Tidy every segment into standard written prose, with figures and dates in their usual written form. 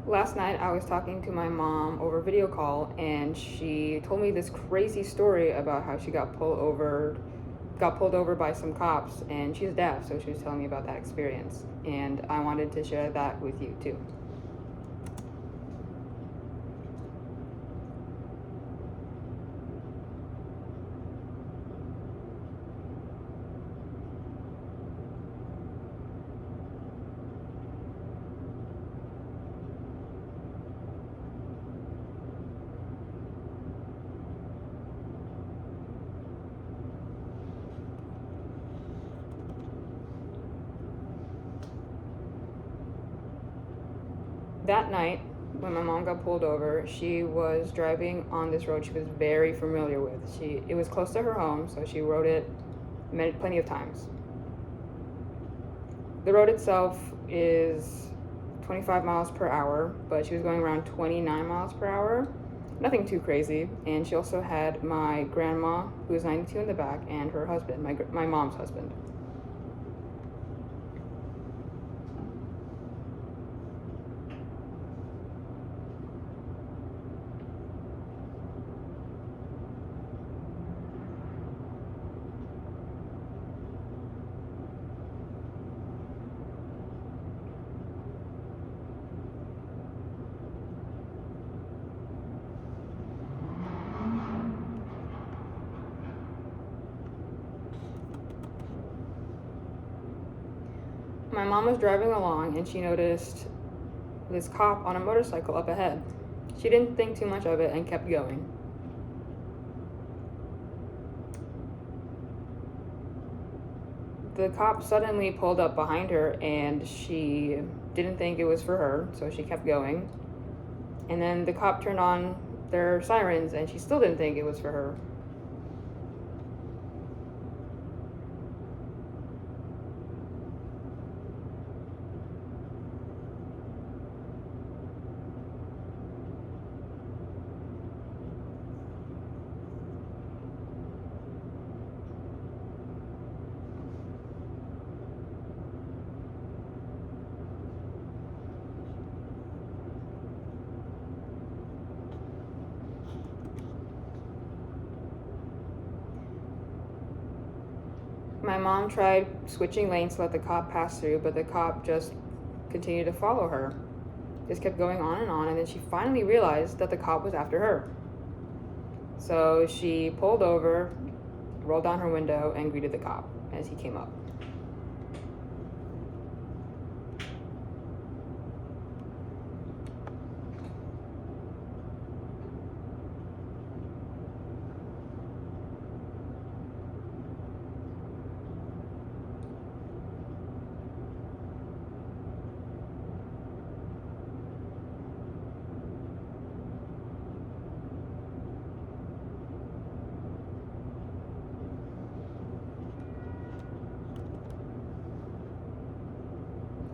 Last night I was talking to my mom over video call, and she told me this crazy story about how she got pulled over by some cops, and she's deaf, so she was telling me about that experience, and I wanted to share that with you too. That night, when my mom got pulled over, she was driving on this road she was very familiar with. It was close to her home, so she rode it plenty of times. The road itself is 25 miles per hour, but she was going around 29 miles per hour. Nothing too crazy. And she also had my grandma, who was 92, in the back, and her husband, my mom's husband. My mom was driving along and she noticed this cop on a motorcycle up ahead. She didn't think too much of it and kept going. The cop suddenly pulled up behind her and she didn't think it was for her, so she kept going. And then the cop turned on their sirens and she still didn't think it was for her. My mom tried switching lanes to let the cop pass through, but the cop just continued to follow her. Just kept going on, and then she finally realized that the cop was after her. So she pulled over, rolled down her window, and greeted the cop as he came up.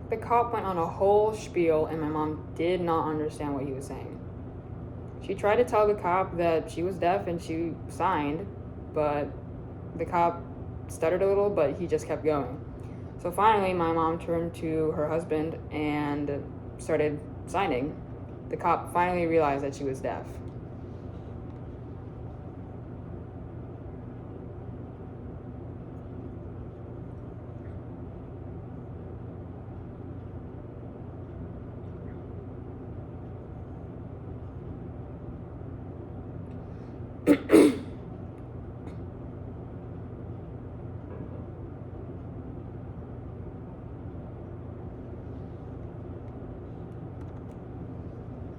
The cop went on a whole spiel, and my mom did not understand what he was saying. She tried to tell the cop that she was deaf and she signed, but the cop stuttered a little, but he just kept going. So finally, my mom turned to her husband and started signing. The cop finally realized that she was deaf.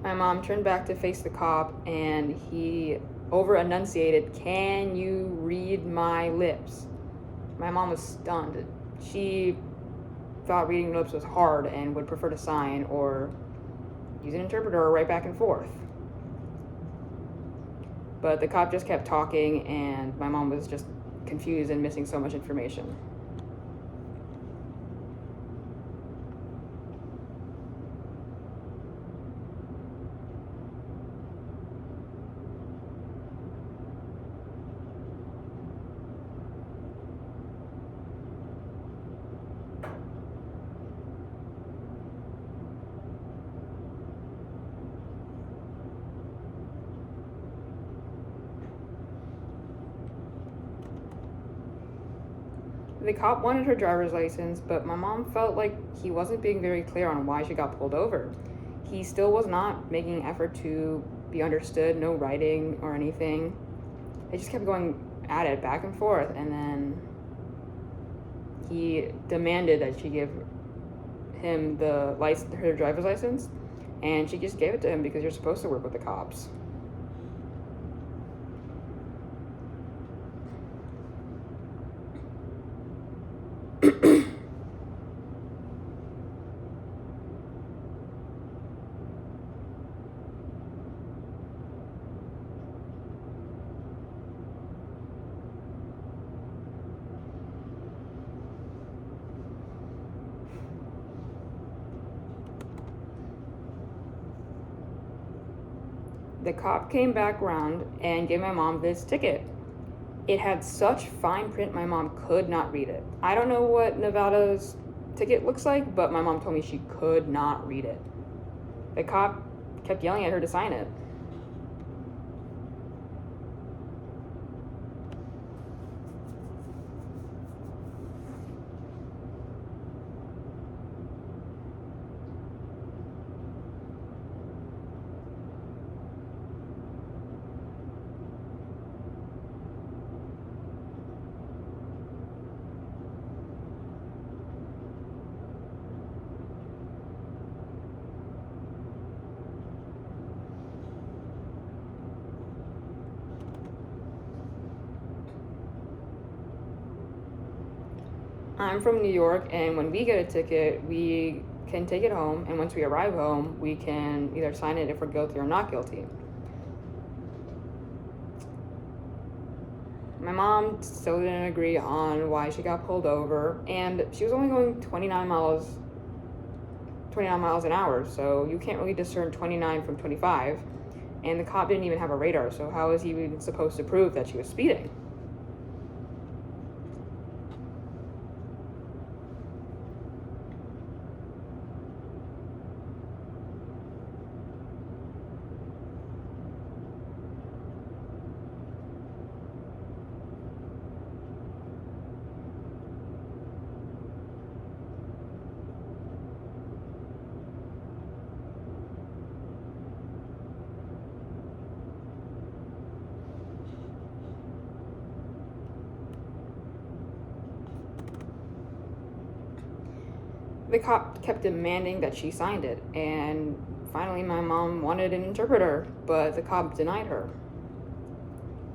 My mom turned back to face the cop and he over enunciated, "Can you read my lips?" My mom was stunned. She thought reading lips was hard and would prefer to sign or use an interpreter or write back and forth. But the cop just kept talking and my mom was just confused and missing so much information. The cop wanted her driver's license, but my mom felt like he wasn't being very clear on why she got pulled over. He still was not making an effort to be understood, no writing or anything. They just kept going at it back and forth, and then he demanded that she give him her driver's license, and she just gave it to him because you're supposed to work with the cops. The cop came back around and gave my mom this ticket. It had such fine print, my mom could not read it. I don't know what Nevada's ticket looks like, but my mom told me she could not read it. The cop kept yelling at her to sign it. I'm from New York, and when we get a ticket, we can take it home, and once we arrive home, we can either sign it if we're guilty or not guilty. My mom still didn't agree on why she got pulled over, and she was only going 29 miles an hour, so you can't really discern 29 from 25, and the cop didn't even have a radar, so how is he even supposed to prove that she was speeding? The cop kept demanding that she signed it, and finally my mom wanted an interpreter, but the cop denied her.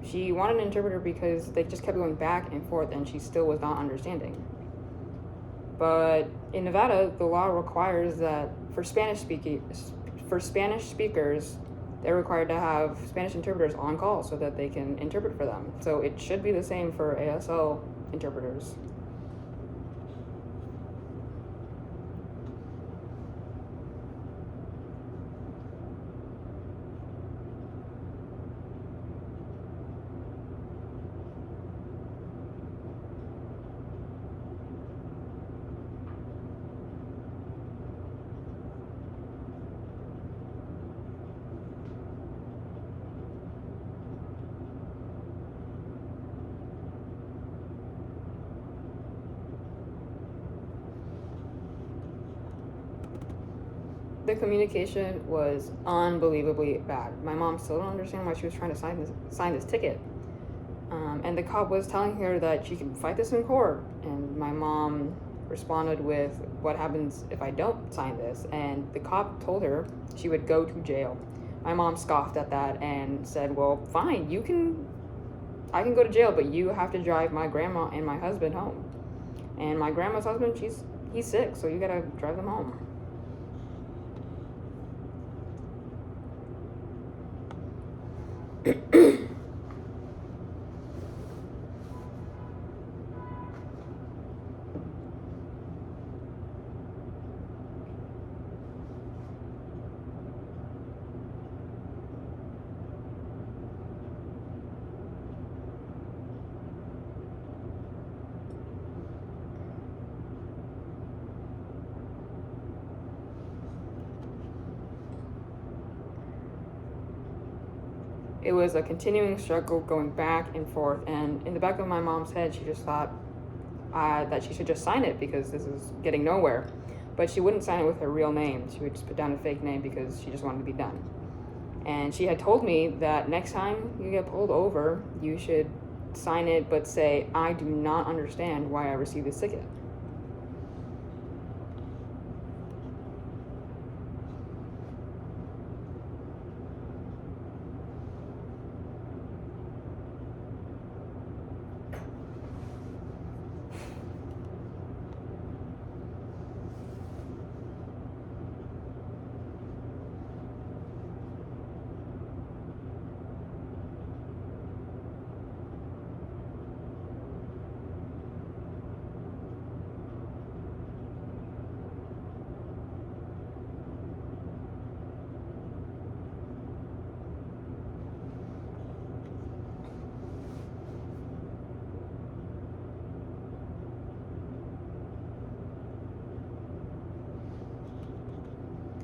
She wanted an interpreter because they just kept going back and forth and she still was not understanding. But in Nevada, the law requires that for Spanish speakers, they're required to have Spanish interpreters on call so that they can interpret for them. So it should be the same for ASL interpreters. The communication was unbelievably bad. My mom still don't understand why she was trying to sign this ticket. And the cop was telling her that she can fight this in court. And my mom responded with, "What happens if I don't sign this?" And the cop told her she would go to jail. My mom scoffed at that and said, "Well, fine, I can go to jail, but you have to drive my grandma and my husband home. And my grandma's husband, he's sick, so you gotta drive them home." It was a continuing struggle going back and forth, and in the back of my mom's head, she just thought, that she should just sign it because this is getting nowhere. But she wouldn't sign it with her real name. She would just put down a fake name because she just wanted to be done. And she had told me that next time you get pulled over, you should sign it but say, I do not understand why I received this ticket.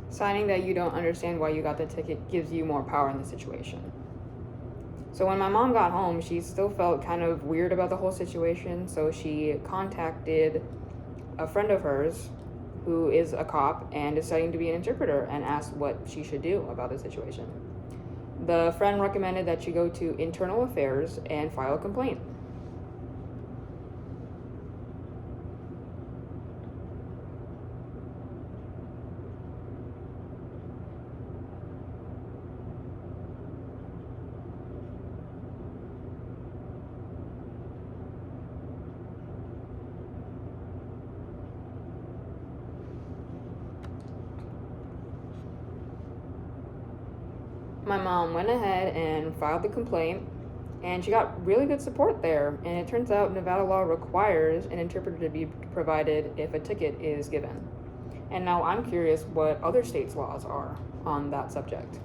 Signing that you don't understand why you got the ticket gives you more power in the situation. So when my mom got home, she still felt kind of weird about the whole situation, so she contacted a friend of hers who is a cop and is studying to be an interpreter and asked what she should do about the situation. The friend recommended that she go to Internal Affairs and file a complaint. My mom went ahead and filed the complaint, and she got really good support there. And it turns out Nevada law requires an interpreter to be provided if a ticket is given. And now I'm curious what other states' laws are on that subject.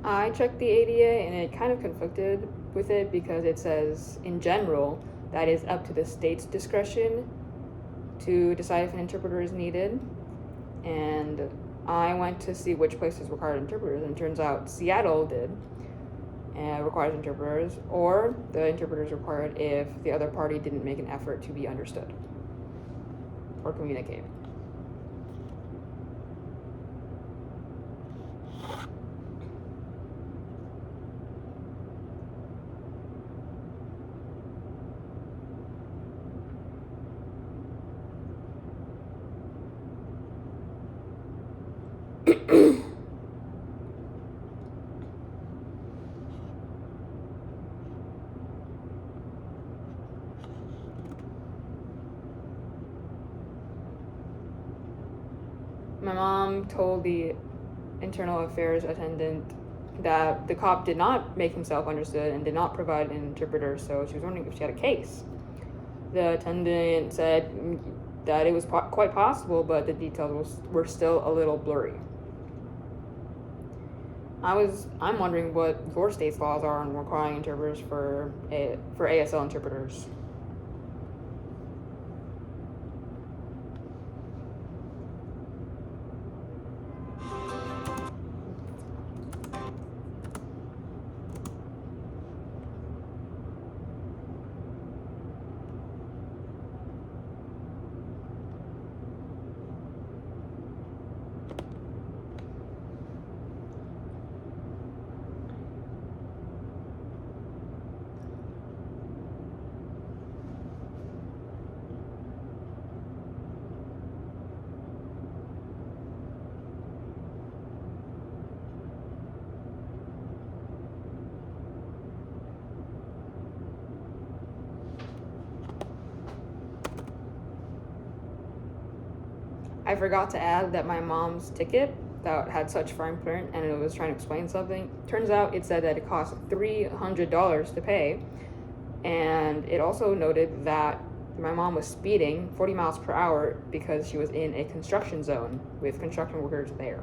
I checked the ADA and it kind of conflicted with it because it says, in general, that is up to the state's discretion to decide if an interpreter is needed. And I went to see which places required interpreters, and it turns out Seattle did, and requires interpreters, or the interpreters required if the other party didn't make an effort to be understood or communicate. My mom told the internal affairs attendant that the cop did not make himself understood and did not provide an interpreter, so she was wondering if she had a case. The attendant said that it was quite possible, but the details were still a little blurry. I'm wondering what your state's laws are on requiring interpreters for ASL interpreters. I forgot to add that my mom's ticket that had such fine print and it was trying to explain something. Turns out it said that it cost $300 to pay, and it also noted that my mom was speeding 40 miles per hour because she was in a construction zone with construction workers there.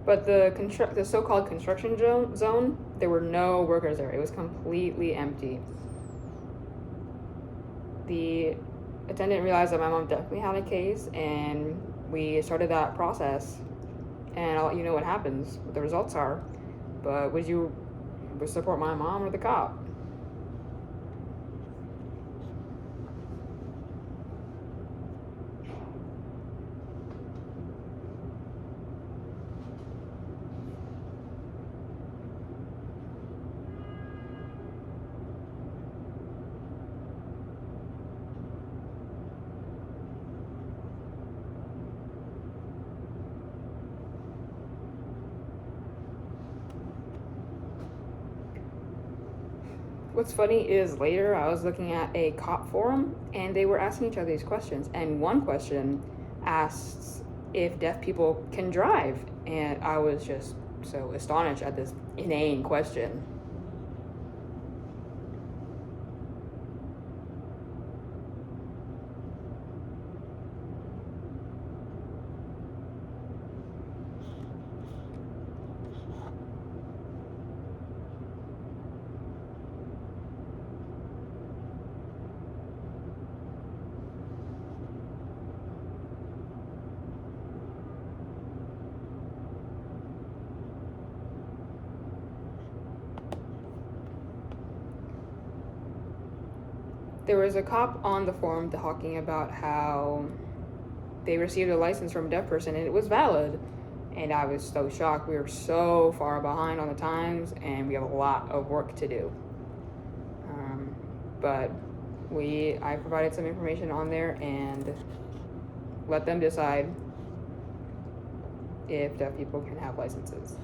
But the so-called construction zone, there were no workers there. It was completely empty. The attendant realized that my mom definitely had a case, and we started that process. And I'll let you know what happens, what the results are. But would you support my mom or the cop? What's funny is later I was looking at a cop forum and they were asking each other these questions. And one question asks if deaf people can drive. And I was just so astonished at this inane question. There was a cop on the forum talking about how they received a license from a deaf person and it was valid. And I was so shocked. We were so far behind on the times and we have a lot of work to do. But I provided some information on there and let them decide if deaf people can have licenses.